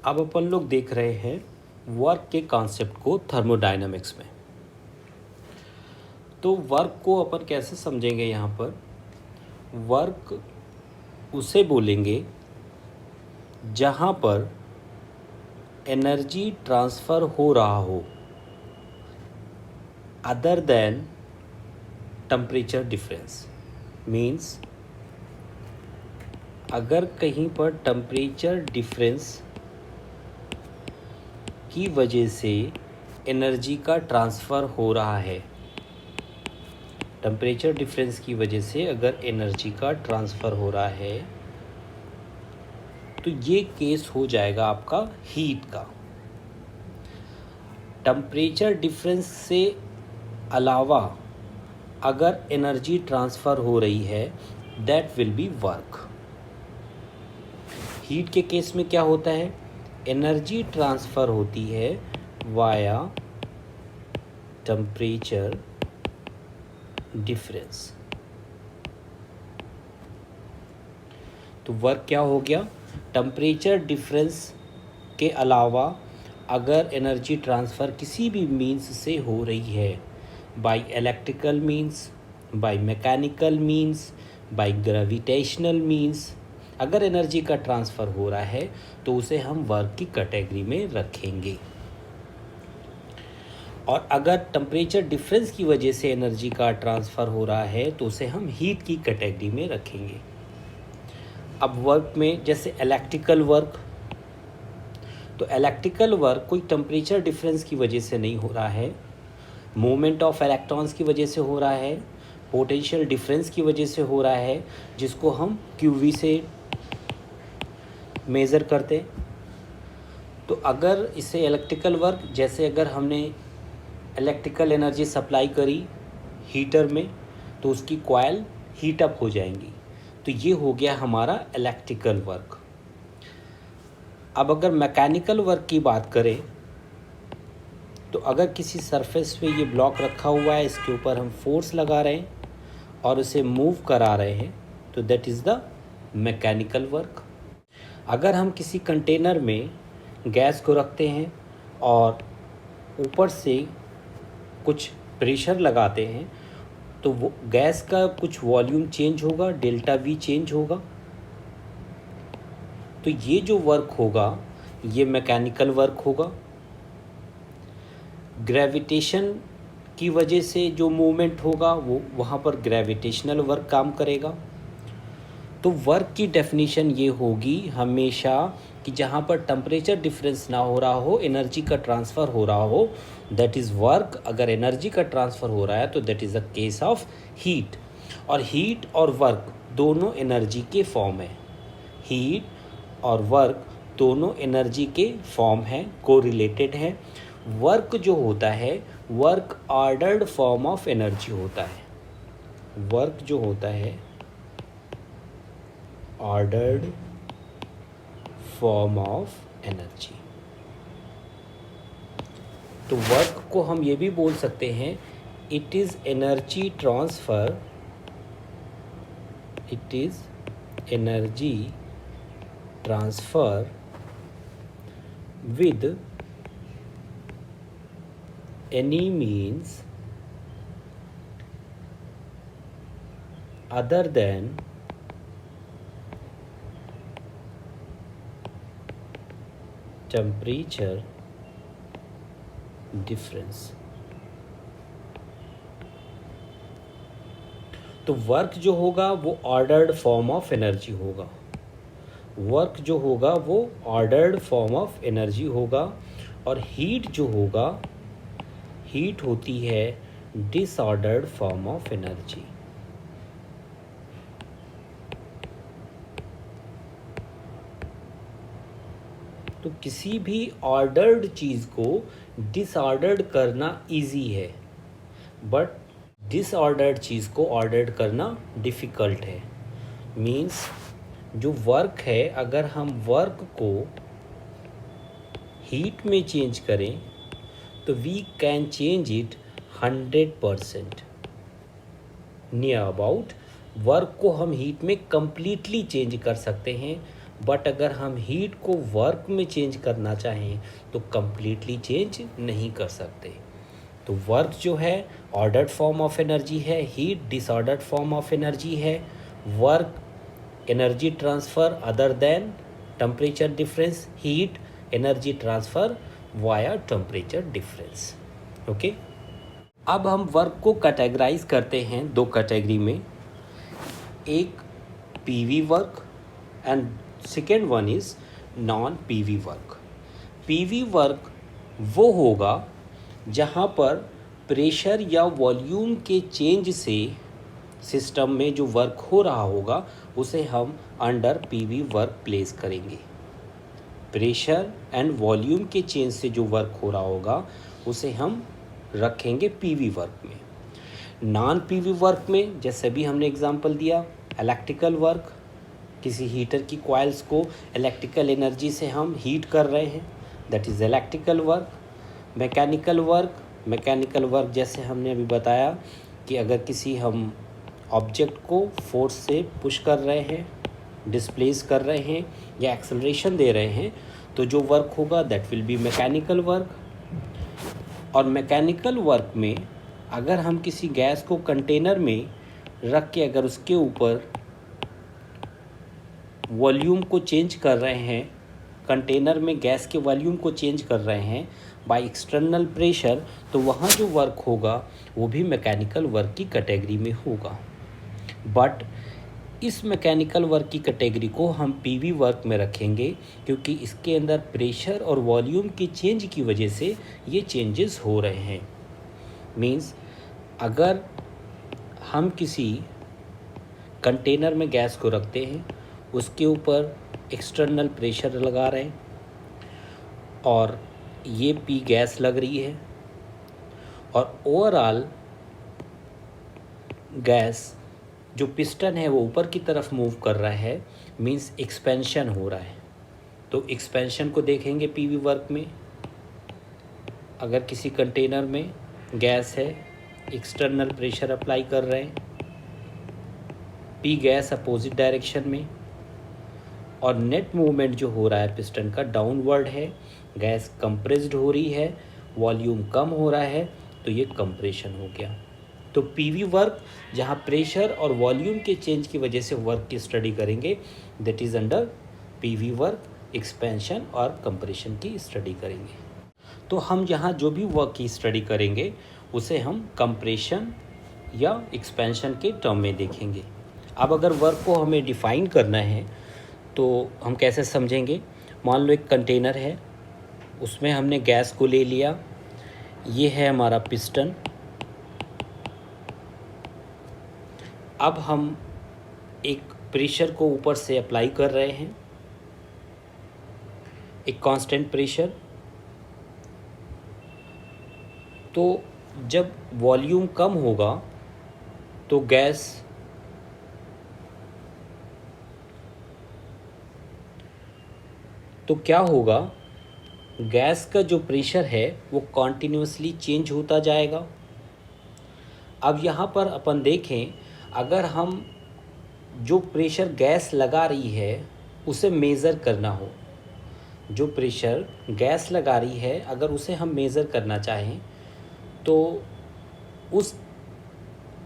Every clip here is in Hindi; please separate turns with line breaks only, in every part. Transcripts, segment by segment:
अब अपन लोग देख रहे हैं वर्क के कॉन्सेप्ट को थर्मोडायनामिक्स में। तो वर्क को अपन कैसे समझेंगे? यहाँ पर वर्क उसे बोलेंगे जहाँ पर एनर्जी ट्रांसफ़र हो रहा हो other than temperature difference. Means अगर कहीं पर टेम्परेचर डिफरेंस की वजह से एनर्जी का ट्रांसफ़र हो रहा है, टेम्परेचर डिफरेंस की वजह से अगर एनर्जी का ट्रांसफ़र हो रहा है तो ये केस हो जाएगा आपका हीट का। टेम्परेचर डिफरेंस से अलावा अगर एनर्जी ट्रांसफ़र हो रही है that will B work. Heat के केस में क्या होता है? एनर्जी ट्रांसफ़र होती है वाया टेम्परेचर डिफरेंस। तो वर्क क्या हो गया? टेम्परेचर डिफरेंस के अलावा अगर एनर्जी ट्रांसफ़र किसी भी मीन्स से हो रही है, by electrical means, by mechanical means, by gravitational means, अगर एनर्जी का ट्रांसफ़र हो रहा है तो उसे हम वर्क की कैटेगरी में रखेंगे। और अगर टेम्परेचर डिफरेंस की वजह से एनर्जी का ट्रांसफ़र हो रहा है तो उसे हम हीट की कैटेगरी में रखेंगे। अब वर्क में जैसे इलेक्ट्रिकल वर्क, तो इलेक्ट्रिकल वर्क कोई टेम्परेचर डिफरेंस की वजह से नहीं हो रहा है, मूवमेंट ऑफ इलेक्ट्रॉन्स की वजह से हो रहा है, पोटेंशियल डिफरेंस की वजह से हो रहा है, जिसको हम क्यूवी से मेज़र करते। तो अगर इसे इलेक्ट्रिकल वर्क, जैसे अगर हमने इलेक्ट्रिकल एनर्जी सप्लाई करी हीटर में तो उसकी कॉइल हीट अप हो जाएंगी, तो ये हो गया हमारा इलेक्ट्रिकल वर्क। अब अगर मैकेनिकल वर्क की बात करें तो अगर किसी सरफेस पे ये ब्लॉक रखा हुआ है, इसके ऊपर हम फोर्स लगा रहे हैं और उसे मूव करा रहे हैं तो that is the mechanical work. अगर हम किसी कंटेनर में गैस को रखते हैं और ऊपर से कुछ प्रेशर लगाते हैं तो वो गैस का कुछ वॉल्यूम चेंज होगा, डेल्टा वी चेंज होगा, तो ये जो वर्क होगा ये मैकेनिकल वर्क होगा। ग्रेविटेशन की वजह से जो मूवमेंट होगा वो वहाँ पर ग्रेविटेशनल वर्क काम करेगा। तो वर्क की डेफिनेशन ये होगी हमेशा कि जहाँ पर टेम्परेचर डिफरेंस ना हो रहा हो, एनर्जी का ट्रांसफ़र हो रहा हो, दैट इज़ वर्क। अगर एनर्जी का ट्रांसफ़र हो रहा है तो that is a case of heat. और हीट और वर्क दोनों एनर्जी के फॉर्म है। हीट और वर्क दोनों एनर्जी के फॉर्म हैं, कोरिलेटेड हैं। वर्क जो होता है, work ordered form of energy होता है। वर्क जो होता है ऑर्डर्ड फॉर्म ऑफ एनर्जी। तो वर्क को हम ये भी बोल सकते हैं it is energy transfer, it is energy transfer with any means other than temperature difference। तो वर्क जो होगा वो ऑर्डर्ड फॉर्म ऑफ एनर्जी होगा। वर्क जो होगा वो ऑर्डर्ड फॉर्म ऑफ एनर्जी होगा। और हीट जो होगा, हीट होती है डिसऑर्डर्ड फॉर्म ऑफ एनर्जी। तो किसी भी ऑर्डर्ड चीज़ को डिसऑर्डर्ड करना इजी है, बट डिसऑर्डर्ड चीज़ को ऑर्डर्ड करना डिफ़िकल्ट है। मीन्स जो वर्क है, अगर हम वर्क को हीट में चेंज करें तो we can change it 100%। Near about work को हम हीट में कम्प्लीटली चेंज कर सकते हैं, बट अगर हम हीट को वर्क में चेंज करना चाहें तो कम्प्लीटली चेंज नहीं कर सकते। तो वर्क जो है ऑर्डर्ड फॉर्म ऑफ एनर्जी है, heat disordered form of energy है। Work energy transfer other than temperature difference, heat energy transfer via temperature difference. Okay, अब हम वर्क को कैटेगराइज करते हैं दो कैटेगरी में, एक PV work and second one is non PV work. PV work वो होगा जहाँ पर प्रेशर या वॉल्यूम के चेंज से सिस्टम में जो वर्क हो रहा होगा उसे हम अंडर पीवी वर्क प्लेस करेंगे। प्रेशर एंड वॉल्यूम के चेंज से जो वर्क हो रहा होगा उसे हम रखेंगे पीवी वर्क में। नॉन पीवी वर्क में जैसे भी हमने एग्जांपल दिया, इलेक्ट्रिकल वर्क, किसी हीटर की कॉइल्स को इलेक्ट्रिकल एनर्जी से हम हीट कर रहे हैं, that is electrical work. Mechanical work जैसे हमने अभी बताया कि अगर किसी हम ऑब्जेक्ट को फोर्स से पुश कर रहे हैं, डिस्प्लेस कर रहे हैं या एक्सेलरेशन दे रहे हैं तो जो वर्क होगा that will B mechanical work. और मैकेनिकल वर्क में अगर हम किसी गैस को कंटेनर में रख के अगर उसके ऊपर वॉल्यूम को चेंज कर रहे हैं, कंटेनर में गैस के वॉल्यूम को चेंज कर रहे हैं बाय एक्सटर्नल प्रेशर, तो वहाँ जो वर्क होगा वो भी मैकेनिकल वर्क की कैटेगरी में होगा। बट इस मैकेनिकल वर्क की कैटेगरी को हम पीवी वर्क में रखेंगे क्योंकि इसके अंदर प्रेशर और वॉल्यूम के चेंज की वजह से ये चेंजेस हो रहे हैं। मींस अगर हम किसी कंटेनर में गैस को रखते हैं, उसके ऊपर एक्सटर्नल प्रेशर लगा रहे हैं और ये पी गैस लग रही है और ओवरऑल गैस जो पिस्टन है वो ऊपर की तरफ मूव कर रहा है, मींस एक्सपेंशन हो रहा है। तो एक्सपेंशन को देखेंगे पीवी वर्क में। अगर किसी कंटेनर में गैस है, एक्सटर्नल प्रेशर अप्लाई कर रहे हैं, पी गैस अपोजिट डायरेक्शन में और नेट मूवमेंट जो हो रहा है पिस्टन का डाउनवर्ड है, गैस कंप्रेस्ड हो रही है, वॉल्यूम कम हो रहा है, तो ये कंप्रेशन हो गया। तो पीवी वर्क जहाँ प्रेशर और वॉल्यूम के चेंज की वजह से वर्क की स्टडी करेंगे that is under PV work, expansion और कंप्रेशन की स्टडी करेंगे। तो हम यहाँ जो भी वर्क की स्टडी करेंगे उसे हम कंप्रेशन या एक्सपेंशन के टर्म में देखेंगे। अब अगर वर्क को हमें डिफ़ाइन करना है तो हम कैसे समझेंगे। मान लो एक कंटेनर है, उसमें हमने गैस को ले लिया, ये है हमारा पिस्टन। अब हम एक प्रेशर को ऊपर से अप्लाई कर रहे हैं, एक कांस्टेंट प्रेशर। तो जब वॉल्यूम कम होगा तो क्या होगा, गैस का जो प्रेशर है वो कॉन्टिन्यूसली चेंज होता जाएगा। अब यहाँ पर अपन देखें, अगर हम जो प्रेशर गैस लगा रही है उसे मेज़र करना हो, जो प्रेशर गैस लगा रही है अगर उसे हम मेज़र करना चाहें तो उस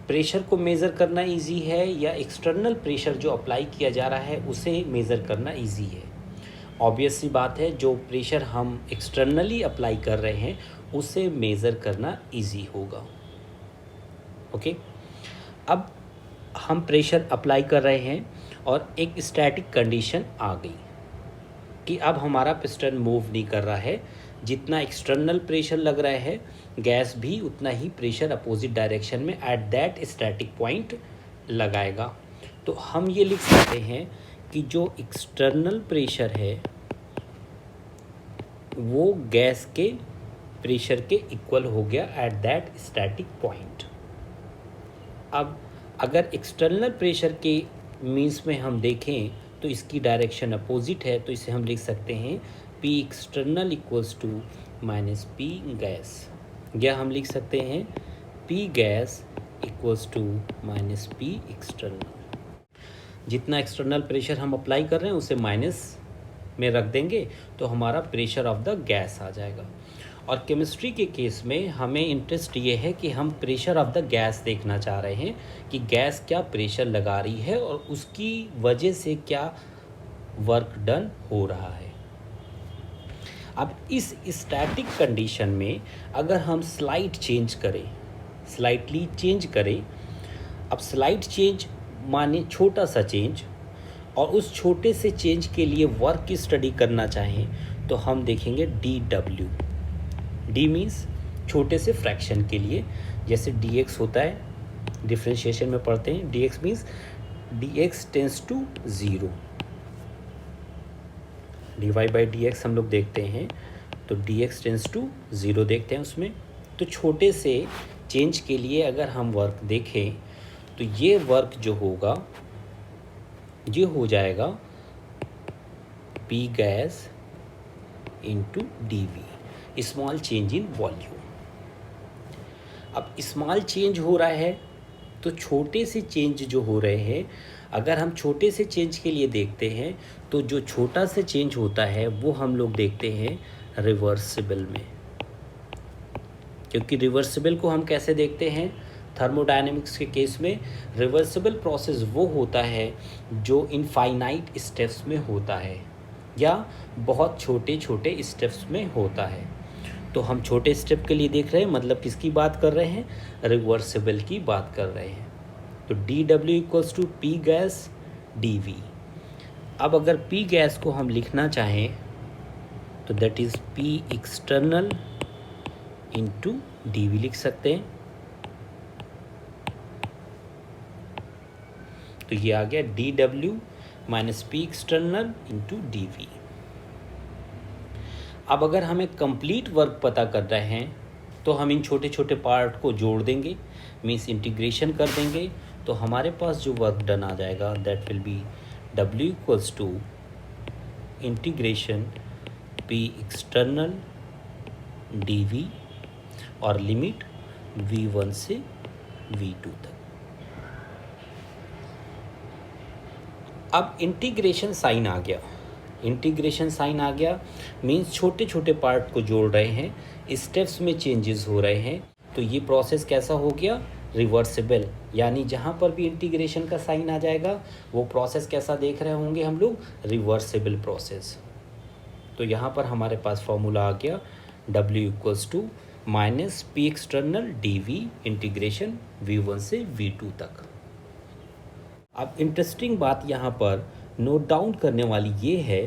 प्रेशर को मेज़र करना इजी है या एक्सटर्नल प्रेशर जो अप्लाई किया जा रहा है उसे मेज़र करना इजी है। ऑब्वियस सी बात है, जो प्रेशर हम एक्सटर्नली अप्लाई कर रहे हैं उसे मेज़र करना इजी होगा। ओके, अब हम प्रेशर अप्लाई कर रहे हैं और एक स्टैटिक कंडीशन आ गई कि अब हमारा पिस्टन मूव नहीं कर रहा है, जितना एक्सटर्नल प्रेशर लग रहा है गैस भी उतना ही प्रेशर अपोजिट डायरेक्शन में एट दैट स्टैटिक पॉइंट लगाएगा। तो हम ये लिख सकते हैं कि जो एक्सटर्नल प्रेशर है वो गैस के प्रेशर के इक्वल हो गया एट दैट स्टैटिक पॉइंट। अब अगर एक्सटर्नल प्रेशर के मीन्स में हम देखें तो इसकी डायरेक्शन अपोजिट है, तो इसे हम लिख सकते हैं P external equals to minus P gas, या हम लिख सकते हैं P gas equals to minus P external. जितना एक्सटर्नल प्रेशर हम अप्लाई कर रहे हैं उसे माइनस में रख देंगे तो हमारा प्रेशर ऑफ द गैस आ जाएगा। और केमिस्ट्री के केस में हमें इंटरेस्ट ये है कि हम प्रेशर ऑफ द गैस देखना चाह रहे हैं कि गैस क्या प्रेशर लगा रही है और उसकी वजह से क्या वर्क डन हो रहा है। अब इस स्टैटिक कंडीशन में अगर हम स्लाइटली चेंज करें, अब स्लाइट चेंज माने छोटा सा चेंज, और उस छोटे से चेंज के लिए वर्क की स्टडी करना चाहें तो हम देखेंगे DW। डी मीन्स छोटे से फ्रैक्शन के लिए, जैसे dx होता है, डिफ्रेंशिएशन में पढ़ते हैं, dx means dx tends to 0, dy/dx हम लोग देखते हैं तो dx टेंस टू 0 देखते हैं उसमें। तो छोटे से चेंज के लिए अगर हम वर्क देखें तो ये वर्क जो होगा ये हो जाएगा P gas into dV, small change in volume. अब स्मॉल चेंज हो रहा है तो छोटे से चेंज जो हो रहे हैं, अगर हम छोटे से चेंज के लिए देखते हैं तो जो छोटा से चेंज होता है वो हम लोग देखते हैं रिवर्सिबल में। क्योंकि रिवर्सिबल को हम कैसे देखते हैं, थर्मोडायनेमिक्स के केस में रिवर्सिबल प्रोसेस वो होता है जो इनफाइनाइट स्टेप्स में होता है या बहुत छोटे छोटे स्टेप्स में होता है। तो हम छोटे स्टेप के लिए देख रहे हैं, मतलब किसकी बात कर रहे हैं, रिवर्सिबल की बात कर रहे हैं। तो DW equals to P gas dV। अब अगर P गैस को हम लिखना चाहें तो that is P external into dV लिख सकते हैं। तो ये आ गया DW minus P external into dV। अब अगर हमें कंप्लीट वर्क पता कर रहे हैं तो हम इन छोटे छोटे पार्ट को जोड़ देंगे, मीन्स इंटीग्रेशन कर देंगे, तो हमारे पास जो वर्क डन आ जाएगा that will be W equals to integration P external dV और लिमिट V1 से V2 तक। अब इंटीग्रेशन साइन आ गया, इंटीग्रेशन साइन आ गया मीन्स छोटे छोटे पार्ट को जोड़ रहे हैं, स्टेप्स में चेंजेस हो रहे हैं। तो ये प्रोसेस कैसा हो गया, रिवर्सिबल, यानी जहाँ पर भी इंटीग्रेशन का साइन आ जाएगा वो प्रोसेस कैसा देख रहे होंगे हम लोग, रिवर्सिबल प्रोसेस। तो यहाँ पर हमारे पास फॉर्मूला आ गया W equals to minus P external dV integration V1 से V2 तक। अब इंटरेस्टिंग बात यहाँ पर नोट डाउन करने वाली ये है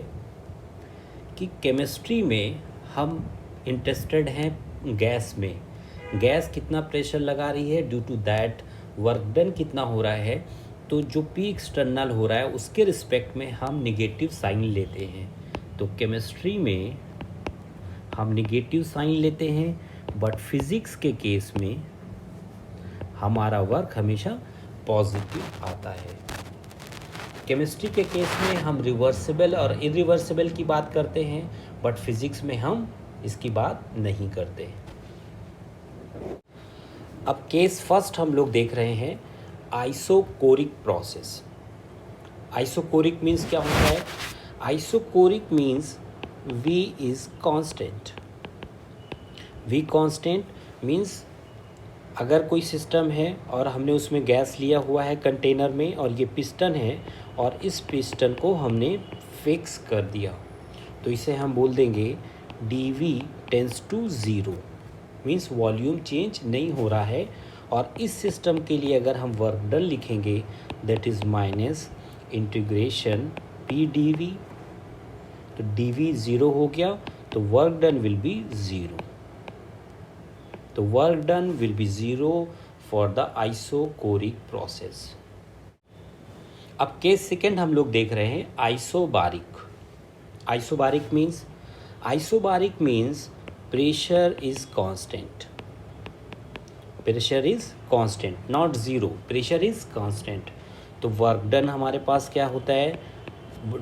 कि केमिस्ट्री में हम इंटरेस्टेड हैं गैस में, गैस कितना प्रेशर लगा रही है, due to that work done कितना हो रहा है। तो जो P एक्सटर्नल हो रहा है उसके रिस्पेक्ट में हम निगेटिव साइन लेते हैं। तो केमिस्ट्री में हम निगेटिव साइन लेते हैं, बट फिज़िक्स के केस में हमारा वर्क हमेशा पॉजिटिव आता है। केमिस्ट्री के केस में हम रिवर्सिबल और इरिवर्सिबल की बात करते हैं, बट फिज़िक्स में हम इसकी बात नहीं करते। अब केस फर्स्ट हम लोग देख रहे हैं आइसोकोरिक प्रोसेस। आइसोकोरिक मीन्स क्या होता है, isochoric means V is constant. V constant means अगर कोई सिस्टम है और हमने उसमें गैस लिया हुआ है कंटेनर में और ये पिस्टन है और इस पिस्टन को हमने फिक्स कर दिया, तो इसे हम बोल देंगे dV tends to 0, means volume change नहीं हो रहा है। और इस सिस्टम के लिए अगर हम वर्क डन लिखेंगे that is minus integration P dV, तो dV 0 हो गया तो वर्क डन विल बी 0। तो work done will be 0 for the isochoric process. अब केस सेकेंड हम लोग देख रहे हैं isobaric. Isobaric means pressure is constant, pressure is constant not 0, pressure is constant. तो वर्क डन हमारे पास क्या होता है,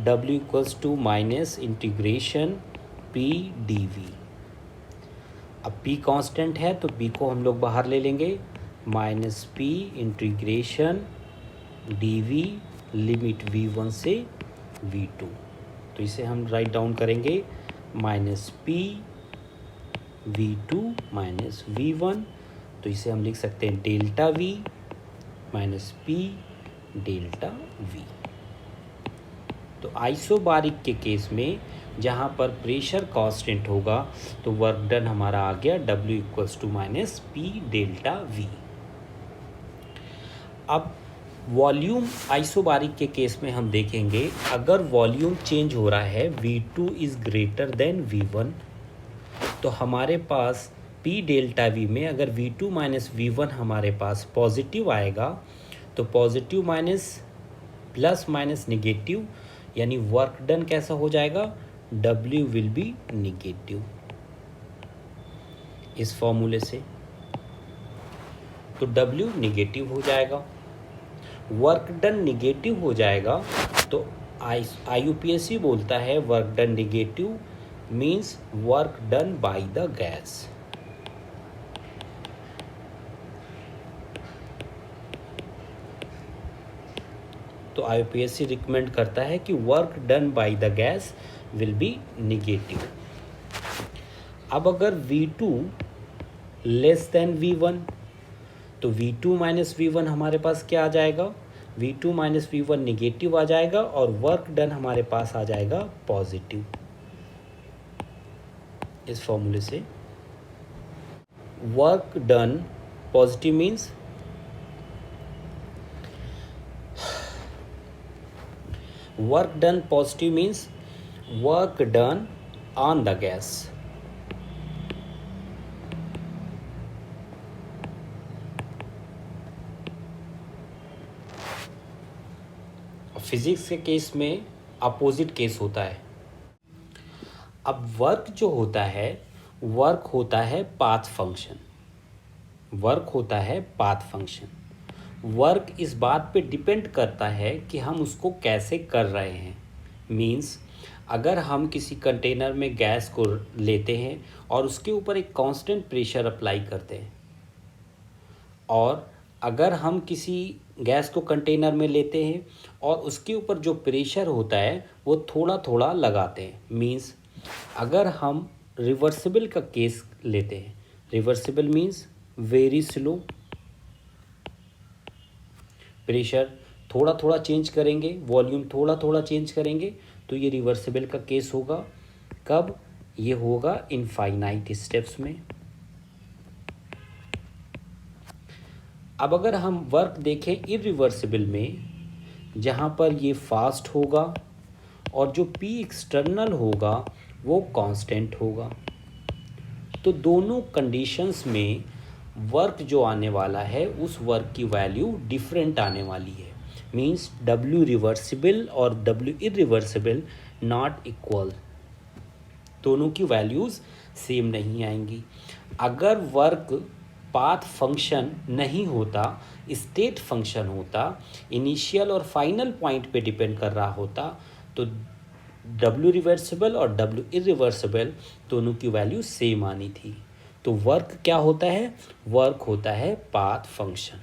W equals to minus integration P dV। अब P कांस्टेंट है तो P को हम लोग बाहर ले लेंगे, minus P integration dV limit V1 से V2। तो इसे हम राइट डाउन करेंगे minus P V2 minus V1। तो इसे हम लिख सकते हैं delta V minus P delta V। तो आइसोबारिक के केस में जहाँ पर प्रेशर कांस्टेंट होगा तो वर्क डन हमारा आ गया W equals to minus P delta V। अब वॉल्यूम आइसोबारिक के केस में हम देखेंगे, अगर वॉल्यूम चेंज हो रहा है V2 is greater than V1, तो हमारे पास P डेल्टा V में अगर V2 माइनस V1 हमारे पास पॉजिटिव आएगा तो positive minus plus minus negative, यानी वर्क डन कैसा हो जाएगा, W विल बी निगेटिव इस फॉर्मूले से। तो W निगेटिव हो जाएगा, वर्क डन निगेटिव हो जाएगा। तो IUPAC बोलता है work done negative means work done by the gas. तो IUPAC रिकमेंड करता है कि work done by the gas will be negative. अब अगर V2 लेस देन V1 तो V2 माइनस V1 हमारे पास क्या आ जाएगा, V2 माइनस V1 निगेटिव आ जाएगा और वर्क डन हमारे पास आ जाएगा पॉजिटिव इस फॉर्मूले से। Work done positive means work done positive means work done on the gas। Physics के केस में अपोजिट केस होता है। अब वर्क जो होता है, वर्क होता है पाथ फंक्शन, वर्क होता है पाथ फंक्शन। वर्क इस बात पे डिपेंड करता है कि हम उसको कैसे कर रहे हैं। मीन्स अगर हम किसी कंटेनर में गैस को लेते हैं और उसके ऊपर एक कांस्टेंट प्रेशर अप्लाई करते हैं, और अगर हम किसी गैस को कंटेनर में लेते हैं और उसके ऊपर जो प्रेशर होता है वो थोड़ा थोड़ा लगाते हैं। मीन्स अगर हम रिवर्सिबल का केस लेते हैं, reversible means very slow, pressure थोड़ा थोड़ा चेंज करेंगे, वॉल्यूम थोड़ा थोड़ा चेंज करेंगे, तो ये रिवर्सिबल का केस होगा। कब ये होगा, इनफाइनाइट स्टेप्स में। अब अगर हम वर्क देखें इरिवर्सिबल में, जहाँ पर ये फास्ट होगा और जो P एक्सटर्नल होगा वो कांस्टेंट होगा, तो दोनों कंडीशंस में वर्क जो आने वाला है उस वर्क की वैल्यू डिफरेंट आने वाली है। मीन्स W रिवर्सिबल और W इरिवर्सिबल नॉट इक्वल, दोनों की वैल्यूज़ सेम नहीं आएंगी। अगर वर्क पाथ फंक्शन नहीं होता, स्टेट फंक्शन होता, इनिशियल और फाइनल पॉइंट पे डिपेंड कर रहा होता, तो W रिवर्सिबल और W इरिवर्सिबल दोनों की वैल्यू सेम आनी थी। तो वर्क क्या होता है, वर्क होता है पाथ फंक्शन।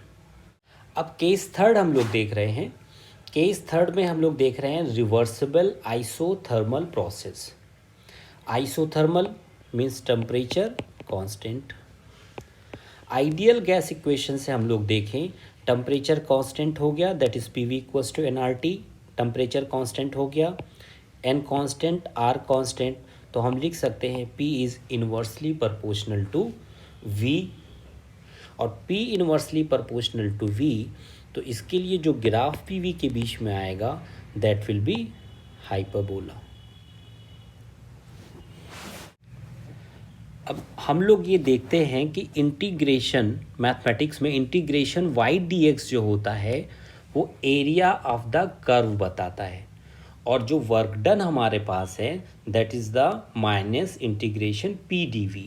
अब केस थर्ड हम लोग देख रहे हैं। केस थर्ड में हम लोग देख रहे हैं reversible isothermal process. Isothermal means temperature constant. Ideal gas equation से हम लोग देखें, टेम्परेचर कांस्टेंट हो गया, that is PV equals to nRT, temperature constant हो गया, N कांस्टेंट, R कांस्टेंट, तो हम लिख सकते हैं P is inversely proportional to V, और P inversely proportional to V, तो इसके लिए जो ग्राफ PV के बीच में आएगा दैट विल बी हाइपरबोला। अब हम लोग ये देखते हैं कि इंटीग्रेशन, मैथमेटिक्स में इंटीग्रेशन y/dx जो होता है वो एरिया ऑफ द कर्व बताता है, और जो वर्क डन हमारे पास है that is the minus integration P/dv।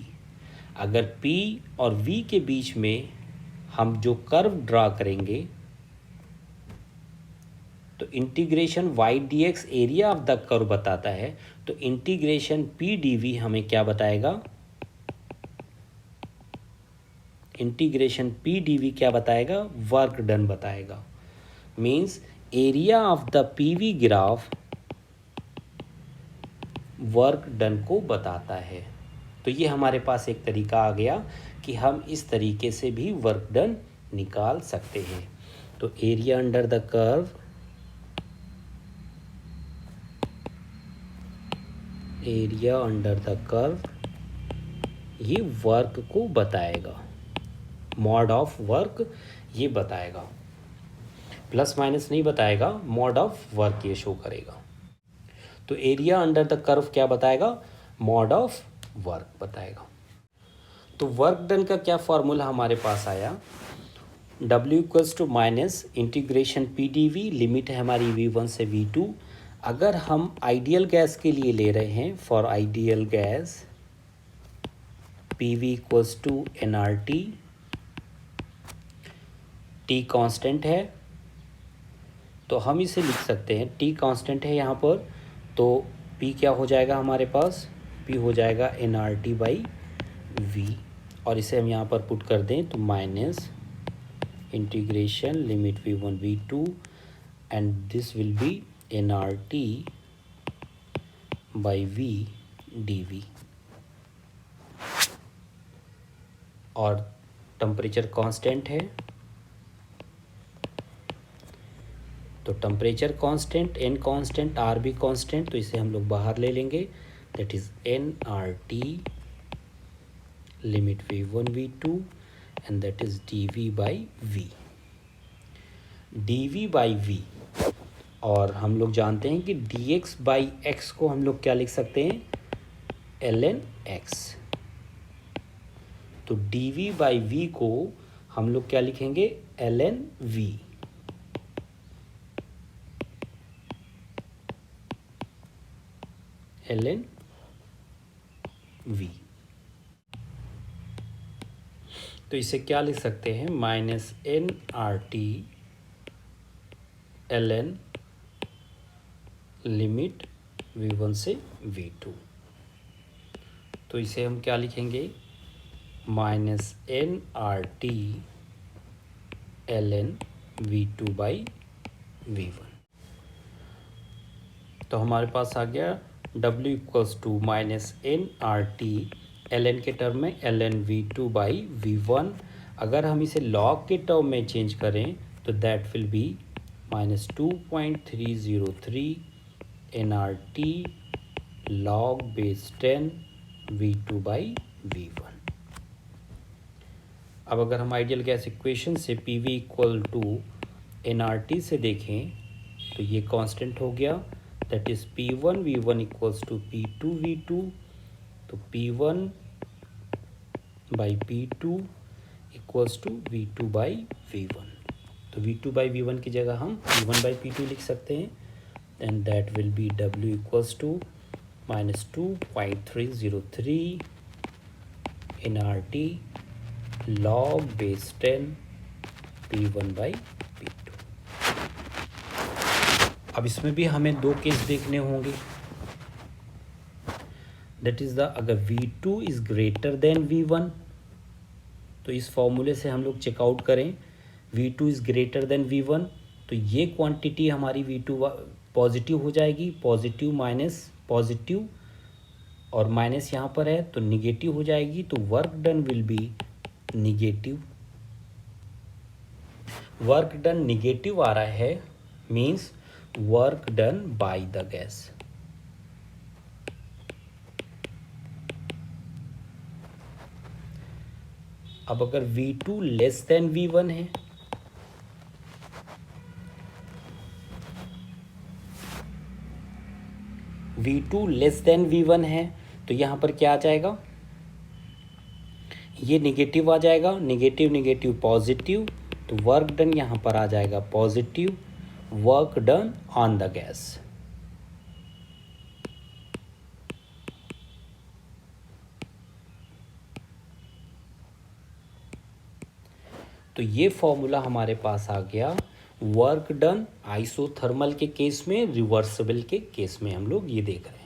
अगर P और V के बीच में हम जो कर्व ड्रा करेंगे तो integration y/dx area of the curve बताता है, तो इंटीग्रेशन P/dv हमें क्या बताएगा, इंटीग्रेशन P/dv क्या बताएगा, वर्क डन बताएगा। Means area of the PV graph work done को बताता है। तो ये हमारे पास एक तरीका आ गया कि हम इस तरीके से भी वर्क डन निकाल सकते हैं। तो area under the curve, area under the curve ये वर्क को बताएगा, मॉड ऑफ वर्क ये बताएगा, प्लस माइनस नहीं बताएगा, मॉड ऑफ वर्क ये शो करेगा। तो एरिया अंडर द कर्व क्या बताएगा, मॉड ऑफ वर्क बताएगा। तो वर्क डन का क्या फॉर्मूला हमारे पास आया, W equals to minus integration P D V, limit है हमारी V1 से V2। अगर हम आइडियल गैस के लिए ले रहे हैं, for ideal gas PV equals to nRT, T constant है, तो हम इसे लिख सकते हैं, T कांस्टेंट है यहाँ पर, तो P क्या हो जाएगा हमारे पास, P हो जाएगा nRT बाई V, और इसे हम यहाँ पर पुट कर दें तो minus integration limit V1 V2 and this will be nRT by V dV, और टेम्परेचर कांस्टेंट है, तो temperature constant, n constant, R भी कांस्टेंट, तो इसे हम लोग बाहर ले लेंगे, that is nRT limit V1 V2 and that is dV by V, dV by V। और हम लोग जानते हैं कि dx बाई x को हम लोग क्या लिख सकते हैं, ln x। तो dV बाई V को हम लोग क्या लिखेंगे, ln V। ln V, तो इसे क्या लिख सकते हैं, minus nRT ln limit V1 से V2। तो इसे हम क्या लिखेंगे, minus nRT ln V2 by V1। तो हमारे पास आ गया W equals to minus nRT ln के टर्म में ln V2 बाई V1। अगर हम इसे लॉग के टर्म में चेंज करें तो that will B minus 2.303 nRT log base 10 V2 by V1। अब अगर हम आइडियल गैस इक्वेशन से PV इक्वल टू nRT से देखें तो ये कांस्टेंट हो गया, that is P1 V1 equals to P2 V2, तो P1 by P2 equals to V2 by V1। तो V2 बाई V1 की जगह हम P1 बाई P2 लिख सकते हैं, then that will be W equals to minus 2.303 nRT log base 10 P1 by P2। अब इसमें भी हमें दो केस देखने होंगे, दैट इज द अगर V2 is greater than V1, तो इस फॉर्मूले से हम लोग चेकआउट करें V2 is greater than V1, तो ये क्वांटिटी हमारी V2 पॉजिटिव हो जाएगी, पॉजिटिव माइनस पॉजिटिव और माइनस यहाँ पर है तो निगेटिव हो जाएगी, तो work done will be negative. Work done negative आ रहा है means work done by the gas. अब अगर V2 लेस देन V1 है, V2 लेस देन V1 है, तो यहाँ पर क्या आ जाएगा, ये निगेटिव आ जाएगा, निगेटिव निगेटिव पॉजिटिव, तो वर्क डन यहाँ पर आ जाएगा positive, work done on the gas. तो ये फॉर्मूला हमारे पास आ गया वर्क डन आइसोथर्मल के केस में, रिवर्सिबल के केस में हम लोग ये देख रहे हैं।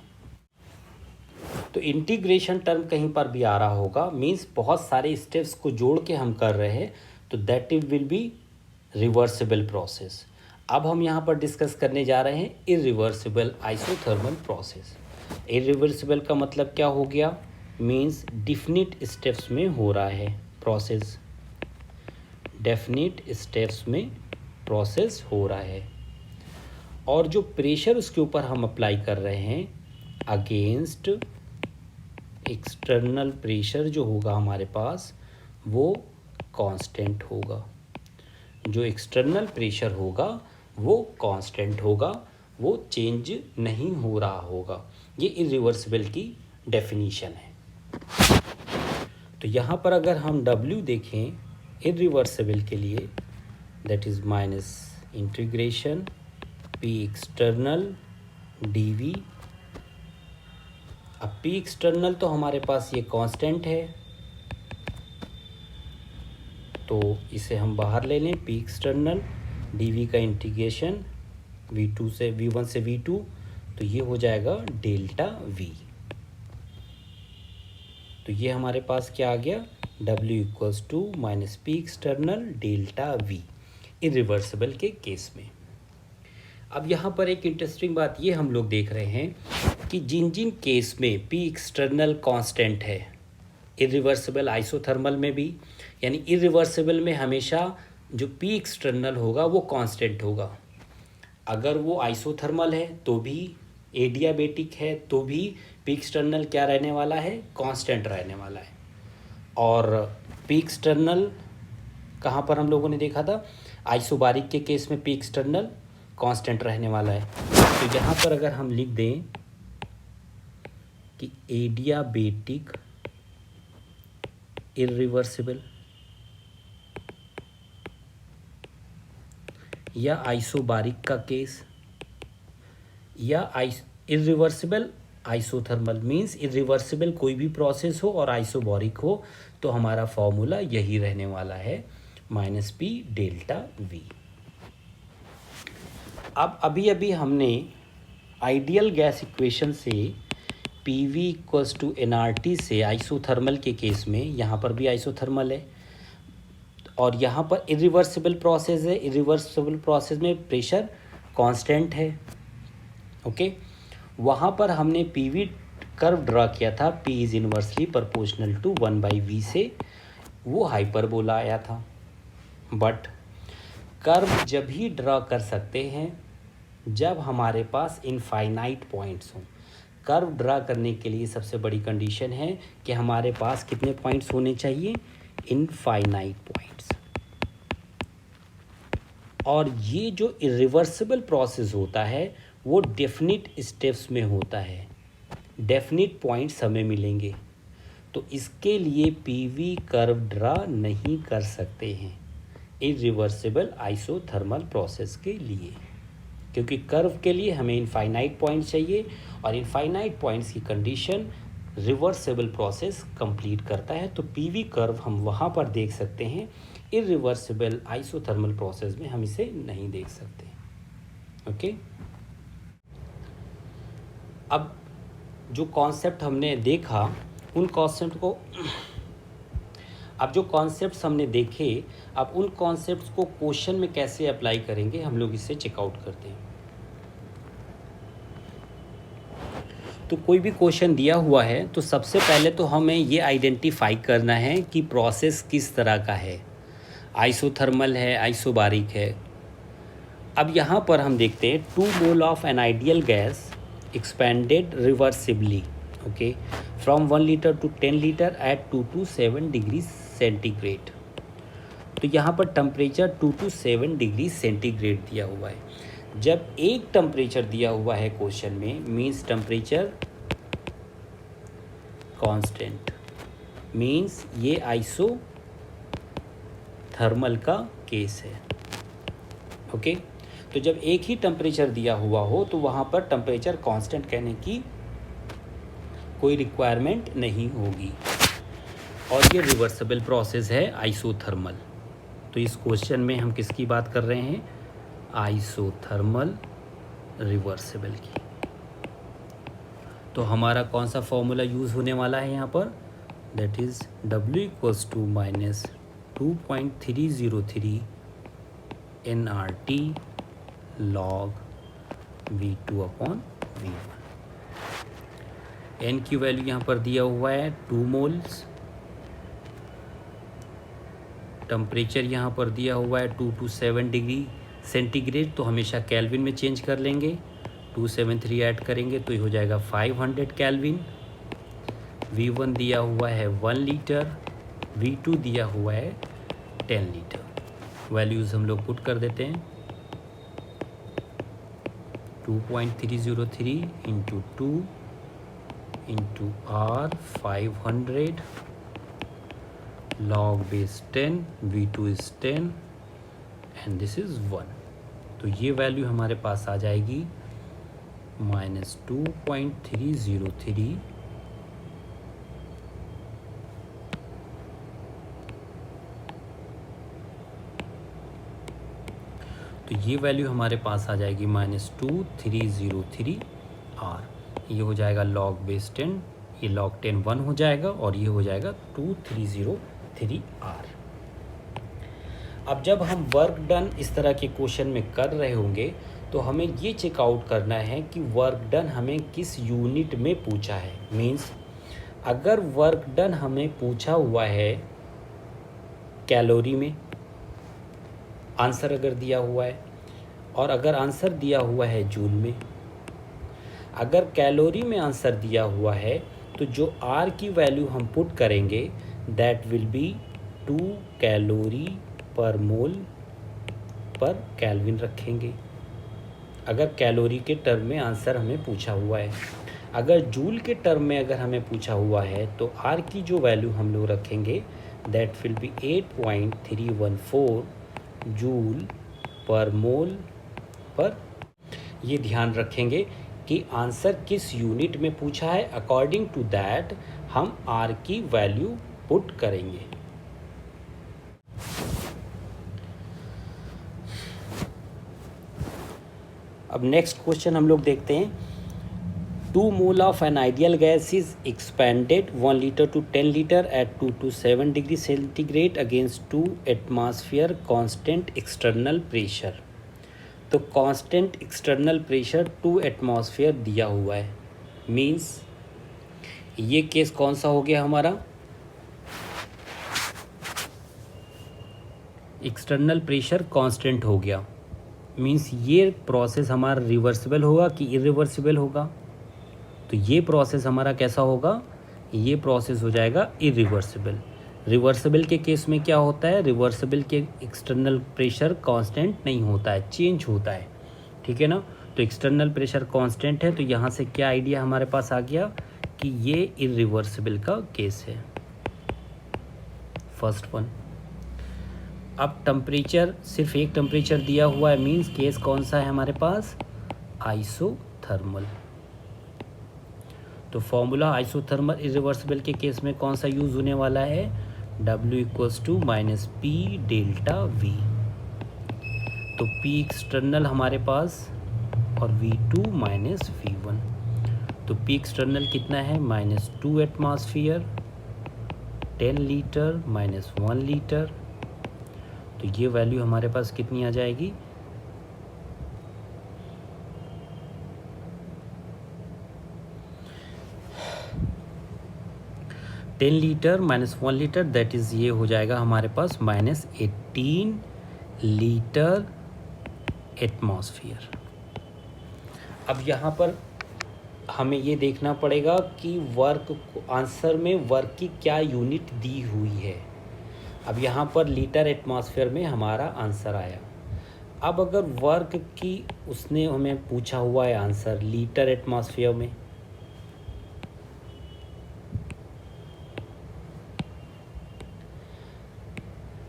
तो इंटीग्रेशन टर्म कहीं पर भी आ रहा होगा मीन्स बहुत सारे स्टेप्स को जोड़ के हम कर रहे हैं, तो that will B reversible process. अब हम यहाँ पर डिस्कस करने जा रहे हैं इरिवर्सिबल आइसोथर्मल प्रोसेस। इरिवर्सिबल का मतलब क्या हो गया? मीन्स डिफिनिट स्टेप्स में हो रहा है प्रोसेस, डेफिनिट स्टेप्स में प्रोसेस हो रहा है, और जो प्रेशर उसके ऊपर हम अप्लाई कर रहे हैं अगेंस्ट एक्सटर्नल प्रेशर जो होगा हमारे पास वो कांस्टेंट होगा। जो एक्सटर्नल प्रेशर होगा वो कांस्टेंट होगा, वो चेंज नहीं हो रहा होगा। ये इरिवर्सिबल की डेफिनीशन है। तो यहाँ पर अगर हम W देखें इरिवर्सिबल के लिए, that is minus integration P external dV। अब P एक्सटर्नल तो हमारे पास ये कांस्टेंट है, तो इसे हम बाहर ले लें। P एक्सटर्नल dV का इंटीग्रेशन V1 से V2, तो ये हो जाएगा डेल्टा V। तो ये हमारे पास क्या आ गया? W equals to minus P external delta V irreversible के केस में। अब यहाँ पर एक इंटरेस्टिंग बात ये हम लोग देख रहे हैं कि जिन जिन केस में P एक्सटर्नल कांस्टेंट है, इरिवर्सिबल आइसोथर्मल में भी, यानी इरिवर्सिबल में हमेशा जो P एक्सटर्नल होगा वो कांस्टेंट होगा। अगर वो आइसोथर्मल है तो भी, एडियाबेटिक है तो भी P एक्सटर्नल क्या रहने वाला है? कांस्टेंट रहने वाला है। और P एक्सटर्नल कहाँ पर हम लोगों ने देखा था? आइसोबारिक के केस में P एक्सटर्नल कांस्टेंट रहने वाला है। तो यहाँ पर अगर हम लिख दें कि एडियाबेटिक इरिवर्सिबल या आइसोबारिक का केस, या इरिवर्सिबल आइसोथर्मल, मींस इरिवर्सिबल कोई भी प्रोसेस हो और आइसोबारिक हो, तो हमारा फॉर्मूला यही रहने वाला है माइनस P डेल्टा V। अब अभी हमने आइडियल गैस इक्वेशन से PV इक्वल्स टू nRT से आइसोथर्मल के केस में, यहाँ पर भी आइसोथर्मल है और यहाँ पर इरिवर्सिबल प्रोसेस है, इरिवर्सिबल प्रोसेस में प्रेशर कांस्टेंट है। ओके, वहाँ पर हमने PV कर्व ड्रा किया था, P is inversely proportional to 1/V से, वो हाइपरबोला आया था। बट कर्व जब ही ड्रा कर सकते हैं जब हमारे पास इनफाइनाइट पॉइंट्स हों। कर्व ड्रा करने के लिए सबसे बड़ी कंडीशन है कि हमारे पास कितने पॉइंट्स होने चाहिए? Infinite points. और ये जो इरिवर्सिबल प्रोसेस होता है वो डेफिनिट स्टेप्स में होता है, डेफिनिट पॉइंट्स हमें मिलेंगे। तो इसके लिए PV कर्व ड्रा नहीं कर सकते हैं इरिवर्सिबल आइसोथर्मल प्रोसेस के लिए, क्योंकि कर्व के लिए हमें इनफाइनाइट पॉइंट चाहिए और इनफाइनाइट पॉइंट्स की कंडीशन रिवर्सिबल प्रोसेस कंप्लीट करता है। तो PV कर्व हम वहाँ पर देख सकते हैं, इरिवर्सिबल आइसोथर्मल प्रोसेस में हम इसे नहीं देख सकते। ओके, अब जो कॉन्सेप्ट हमने देखा उन कॉन्सेप्ट को, अब जो कॉन्सेप्ट्स हमने देखे, अब उन कॉन्सेप्ट्स को क्वेश्चन में कैसे अप्लाई करेंगे हम लोग इसे चेकआउट करते हैं। तो कोई भी क्वेश्चन दिया हुआ है तो सबसे पहले तो हमें ये आइडेंटिफाई करना है कि प्रोसेस किस तरह का है, आइसोथर्मल है, आइसोबारिक है। अब यहाँ पर हम देखते हैं 2 mole of an ideal gas expanded reversibly, okay, from 1 litre to 10 litre at 2 to 7 degree centigrade. तो यहाँ पर टेम्परेचर 2 to 7 डिग्री सेंटीग्रेड दिया हुआ है। जब एक टेम्परेचर दिया हुआ है क्वेश्चन में, मीन्स टेम्परेचर कांस्टेंट, मीन्स ये आइसोथर्मल का केस है। ओके, तो जब एक ही टेम्परेचर दिया हुआ हो तो वहाँ पर टेम्परेचर कांस्टेंट कहने की कोई रिक्वायरमेंट नहीं होगी, और ये रिवर्सिबल प्रोसेस है आइसोथर्मल। तो इस क्वेश्चन में हम किसकी बात कर रहे हैं? आइसोथर्मल रिवर्सिबल की। तो हमारा कौन सा फॉर्मूला यूज़ होने वाला है यहाँ पर? That is W equals to minus 2.303 nRT log V2 upon V1। n की वैल्यू यहाँ पर दिया हुआ है 2 मोल्स, टेम्परेचर यहाँ पर दिया हुआ है 227 डिग्री सेंटीग्रेड, तो हमेशा केल्विन में चेंज कर लेंगे। 273 ऐड करेंगे तो ये हो जाएगा 500 केल्विन। V1 दिया हुआ है 1 लीटर, V2 दिया हुआ है 10 लीटर। वैल्यूज़ हम लोग पुट कर देते हैं। 2.303 into 2 into R 500 log base 10, V2 is 10 and this is 1। तो ये वैल्यू हमारे पास आ जाएगी -2.303 तो ये वैल्यू हमारे पास आ जाएगी -2303 R। ये हो जाएगा log base 10, ये log 10 1 हो जाएगा और ये हो जाएगा 2303 R। अब जब हम वर्क डन इस तरह के क्वेश्चन में कर रहे होंगे तो हमें ये चेकआउट करना है कि वर्क डन हमें किस यूनिट में पूछा है। मीन्स अगर वर्क डन हमें पूछा हुआ है कैलोरी में, आंसर अगर दिया हुआ है, और अगर आंसर दिया हुआ है जूल में, अगर कैलोरी में आंसर दिया हुआ है तो जो R की वैल्यू हम पुट करेंगे दैट विल बी 2 कैलोरी पर मोल पर केल्विन रखेंगे, अगर कैलोरी के टर्म में आंसर हमें पूछा हुआ है। अगर जूल के टर्म में अगर हमें पूछा हुआ है तो R की जो वैल्यू हम लोग रखेंगे दैट विल बी 8.314 जूल पर मोल पर। ये ध्यान रखेंगे कि आंसर किस यूनिट में पूछा है, अकॉर्डिंग टू दैट हम R की वैल्यू पुट करेंगे। अब नेक्स्ट क्वेश्चन हम लोग देखते हैं। 2 mole of an ideal gas is expanded 1 litre to 10 litre at 227 degree centigrade against 2 atmosphere constant external pressure. तो कांस्टेंट एक्सटर्नल प्रेशर 2 एटमॉस्फेयर दिया हुआ है। मीन्स ये केस कौन सा हो गया हमारा, एक्सटर्नल प्रेशर कांस्टेंट हो गया। मीन्स ये प्रोसेस हमारा रिवर्सिबल होगा कि इरिवर्सिबल होगा। तो ये प्रोसेस हमारा कैसा होगा, ये प्रोसेस हो जाएगा इरिवर्सिबल। रिवर्सिबल के केस में क्या होता है, रिवर्सिबल के एक्सटर्नल प्रेशर कांस्टेंट नहीं होता है, चेंज होता है। ठीक है ना। तो एक्सटर्नल प्रेशर कांस्टेंट है तो यहाँ से क्या आइडिया हमारे पास आ गया कि ये इरिवर्सिबल का केस है, फर्स्ट वन। अब टेम्परेचर, सिर्फ एक टेम्परेचर दिया हुआ है, मीन्स केस कौन सा है हमारे पास, आइसोथर्मल। तो फॉर्मूला आइसोथर्मल इरिवर्सिबल के केस में कौन सा यूज़ होने वाला है, W = P डेल्टा V। तो P एक्सटर्नल हमारे पास और V2 - V1। तो P एक्सटर्नल कितना है, -2 एटमॉस्फेयर 10 लीटर -1 लीटर। तो ये वैल्यू हमारे पास कितनी आ जाएगी, -10 लीटर -1 लीटर, दैट इज़ ये हो जाएगा हमारे पास -18 लीटर एटमॉस्फेयर। अब यहाँ पर हमें ये देखना पड़ेगा कि वर्क, आंसर में वर्क की क्या यूनिट दी हुई है। अब यहाँ पर लीटर एटमॉस्फेयर में हमारा आंसर आया। अब अगर वर्क की उसने हमें पूछा हुआ है आंसर लीटर एटमॉस्फेयर में,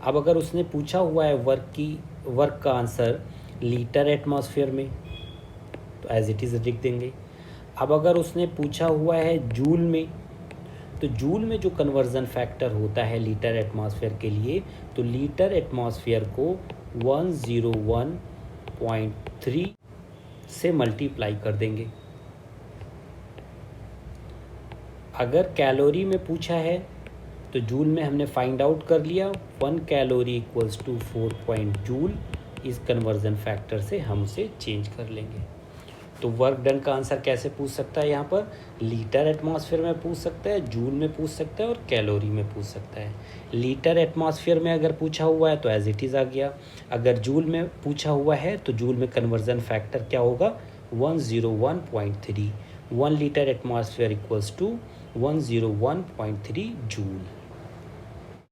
अब अगर उसने पूछा हुआ है वर्क का आंसर लीटर एटमॉस्फेयर में तो एज इट इज़ लिख देंगे। अब अगर उसने पूछा हुआ है जूल में, तो जूल में जो कन्वर्जन फैक्टर होता है लीटर एटमॉस्फेयर के लिए, तो लीटर एटमॉस्फेयर को 101.3 से मल्टीप्लाई कर देंगे। अगर कैलोरी में पूछा है तो जूल में हमने फाइंड आउट कर लिया, 1 कैलोरी = 4 जूल, इस कन्वर्जन फैक्टर से हम उसे चेंज कर लेंगे। तो वर्क डन का आंसर कैसे पूछ सकता है यहाँ पर, लीटर एटमॉस्फेयर में पूछ सकता है, जूल में पूछ सकता है और कैलोरी में पूछ सकता है। लीटर एटमॉस्फेयर में अगर पूछा हुआ है तो एज इट इज़ आ गया, अगर जूल में पूछा हुआ है तो जूल में कन्वर्जन फैक्टर क्या होगा 101.3। 1 litre atmosphere equals to 101.3 joule.